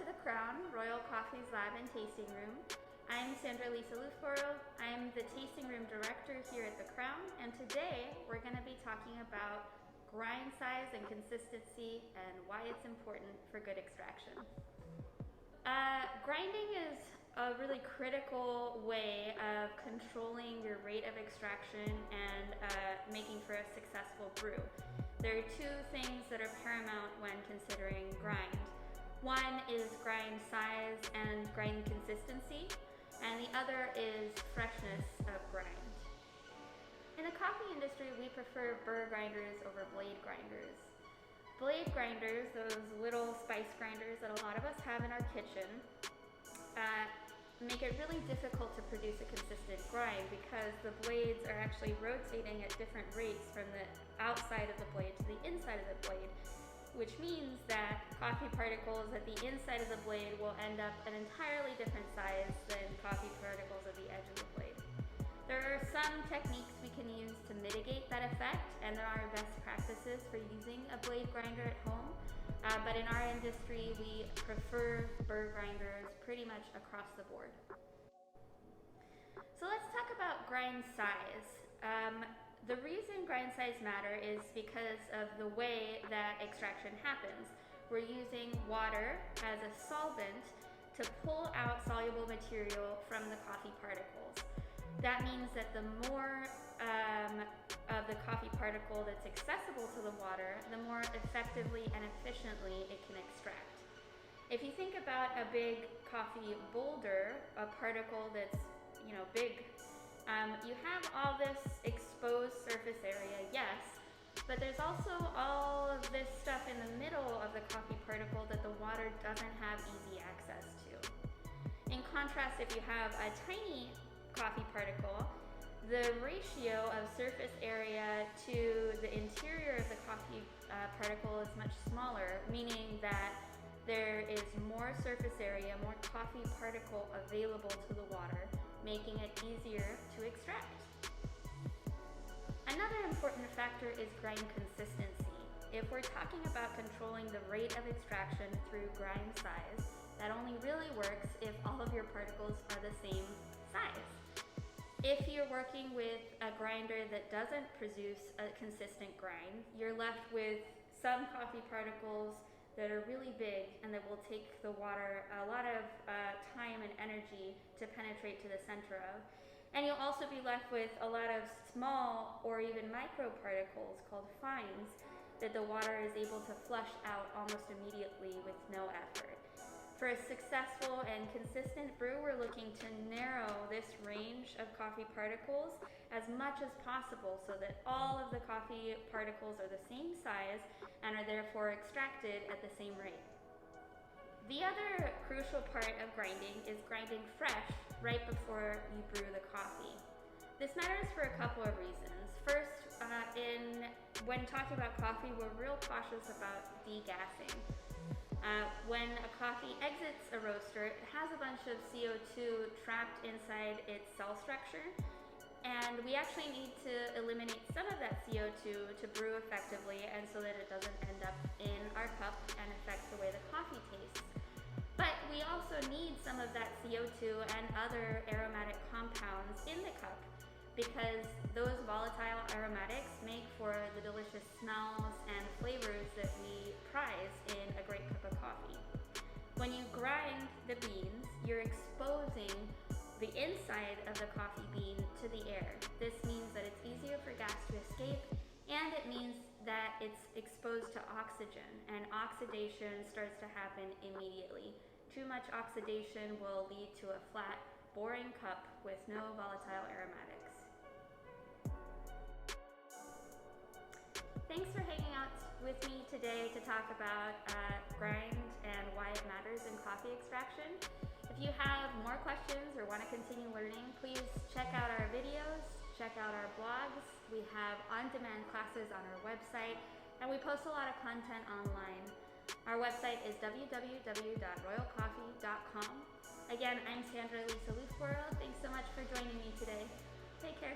to the Crown, Royal Coffee's lab and tasting room. I'm Sandra Elisa Loofbourow. I'm the tasting room director here at the Crown, and today we're going to be talking about grind size and consistency and why it's important for good extraction. Grinding is a really critical way of controlling your rate of extraction and making for a successful brew. There are two things that are paramount when considering grind. One is grind size and grind consistency, and the other is freshness of grind. In the coffee industry, we prefer burr grinders over blade grinders. Blade grinders, those little spice grinders that a lot of us have in our kitchen, make it really difficult to produce a consistent grind because the blades are actually rotating at different rates from the outside of the blade to the inside of the blade, which means that coffee particles at the inside of the blade will end up an entirely different size than coffee particles at the edge of the blade. There are some techniques we can use to mitigate that effect, and there are best practices for using a blade grinder at home. But in our industry, we prefer burr grinders pretty much across the board. So let's talk about grind size. The reason grind size matter is because of the way that extraction happens. We're using water as a solvent to pull out soluble material from the coffee particles. That means that the more of the coffee particle that's accessible to the water, the more effectively and efficiently it can extract. If you think about a big coffee boulder, a particle that's big, you have all this exposed surface area, yes, but there's also all of this stuff in the middle of the coffee particle that the water doesn't have easy access to. In contrast, if you have a tiny coffee particle, the ratio of surface area to the interior of the coffee particle is much smaller, meaning that there is more surface area, more coffee particle available to the water, making it easier to extract. Another important factor is grind consistency. If we're talking about controlling the rate of extraction through grind size, that only really works if all of your particles are the same size. If you're working with a grinder that doesn't produce a consistent grind, you're left with some coffee particles that are really big and that will take the water a lot of time and energy to penetrate to the center of. And you'll also be left with a lot of small or even micro particles called fines that the water is able to flush out almost immediately with no effort. For a successful and consistent brew, we're looking to narrow this range of coffee particles as much as possible so that all of the coffee particles are the same size and are therefore extracted at the same rate. The other crucial part of grinding is grinding fresh right before you brew the coffee. This matters for a couple of reasons. First, when talking about coffee, we're real cautious about degassing. When a coffee exits a roaster, it has a bunch of CO2 trapped inside its cell structure, and we actually need to eliminate some of that CO2 to brew effectively and so that it doesn't end up in our cup and affect the way the coffee tastes. But we also need some of that CO2 and other aromatic compounds in the cup because those volatile aromatics make for the delicious smells and flavors that we prize in a great cup of coffee. When you grind the beans, you're exposing the inside of the coffee bean to the air. This means that it's easier for gas to escape, and it means that it's exposed to oxygen, and oxidation starts to happen immediately. Too much oxidation will lead to a flat, boring cup with no volatile aromatics. Thanks for hanging out with me today to talk about grind and why it matters in coffee extraction. If you have more questions or want to continue learning, please check out our videos, check out our blogs. We have on-demand classes on our website, and we post a lot of content online. Our website is www.royalcoffee.com. Again, I'm Sandra Elisa Loofbourow. Thanks so much for joining me today. Take care.